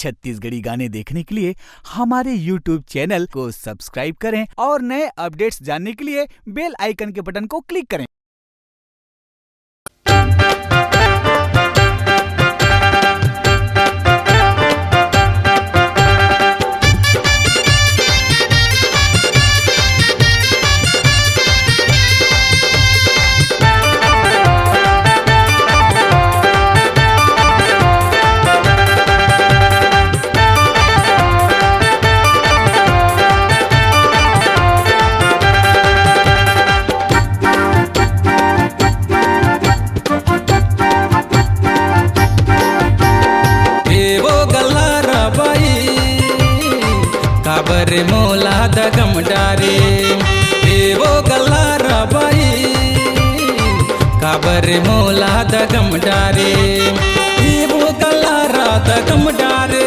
छत्तीसगढ़ी गाने देखने के लिए हमारे YouTube चैनल को सब्सक्राइब करें और नए अपडेट्स जानने के लिए बेल आइकन के बटन को क्लिक करें। काबर मोला दगम डारे वो गल्ला बाई काबर मोला दगम डारे वो गल्ला दगम डारे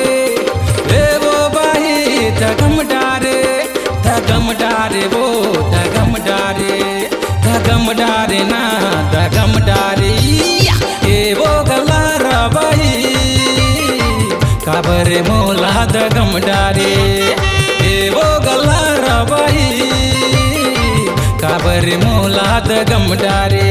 वो बाई दगम डारे वो दगम डारे ना दगम डारे वो गल्ला बाई काबर मोला दगम डारे वो गल्ला बाई काबर मोला दगम डारे।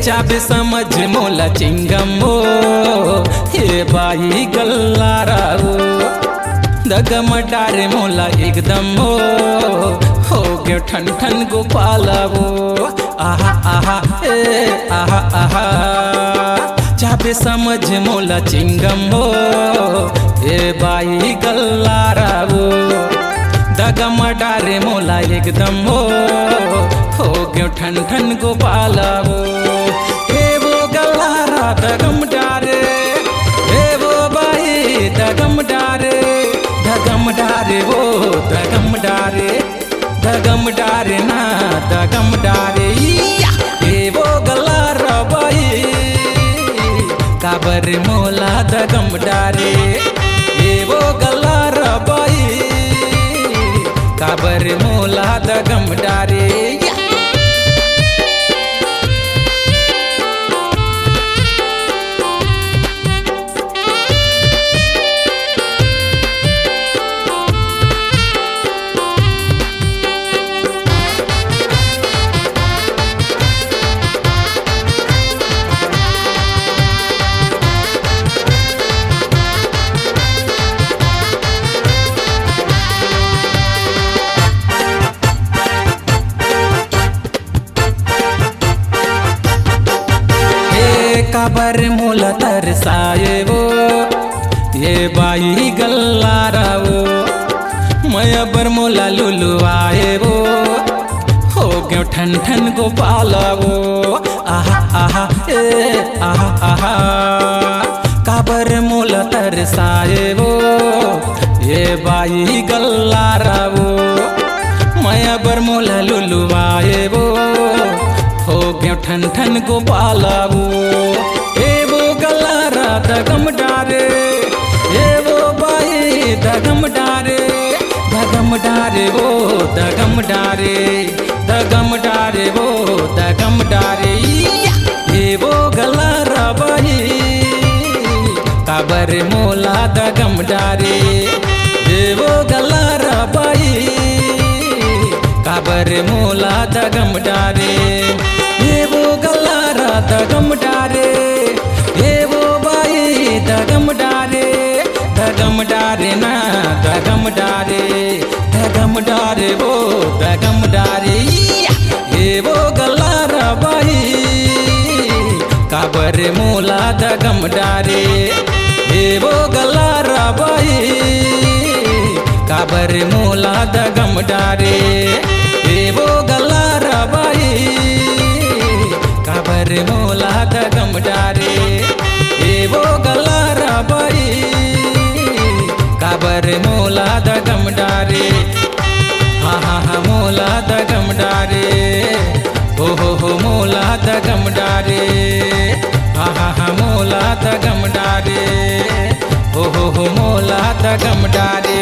चाब समझ मोला चिंगम हो हे बाई गल्ला राओ दगम डारे मोला एकदम हो गयो ठन ठन गोपाला वो आहा आहा आहा आहा चाब समझ मोला चिंगम हो हे बाई गल्ला राओ दगम डारे मोला एकदम हो गयो ठन ठन गोपाला वो दगम डारे वो बाई दगम डारे वो दगम डारे ना दगम डारे वो गल्ला बाई काबर मोला दगम डारे वो गल्ला बाई काबर मोला दगम डारे। काबर मोला तरसाए वो ये बाई गल्ला रावो मैं बर मोला लुलु आए वो हो गयो ठन ठन गोपाला वो आहा आहा आहा आहा काबर मोला तरसाए वो ये बाई गल्ला रावो मैं बर मोला लुलु आए वो हो गयो ठन ठन गोपाला वो दगम डारे वो बाई दगम डारे वो दगम डारे वो दगम डारे वो गल्ला बाई काबर मोला दगम डारे वो गल्ला बाई काबर मोला दगम डारे वो गल्ला दगम डारे दगम डारे ना दगम डारे वो दगम डारे वो गल्ला बाई काबर मोला दगम डारे वो गल्ला बाई काबर मोला दगम डारे वो गल्ला बाई काबर मोला दगम डारे। मोला दगम डारे, हाँ हाँ हाँ मोला दगम डारे, हो मोला दगम डारे, हाँ हाँ हाँ मोला दगम डारे, हो मोला दगम डारे।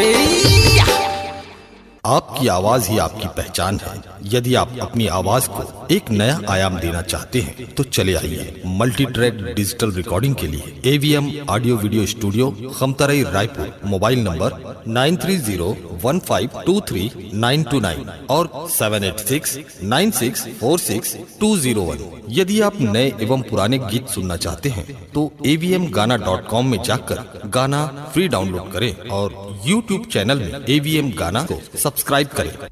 आपकी आवाज ही आपकी पहचान है। यदि आप अपनी आवाज को एक नया आयाम देना चाहते हैं तो चले आइए मल्टी ट्रैक डिजिटल रिकॉर्डिंग के लिए AVM audio video studio, Khamtarai, Raipur. Mobile number 9301523929 और 7869646201। यदि आप नए एवं पुराने गीत सुनना चाहते हैं तो avmgana.com में जाकर गाना फ्री डाउनलोड करें और YouTube चैनल में AVM गाना को सब्सक्राइब करें।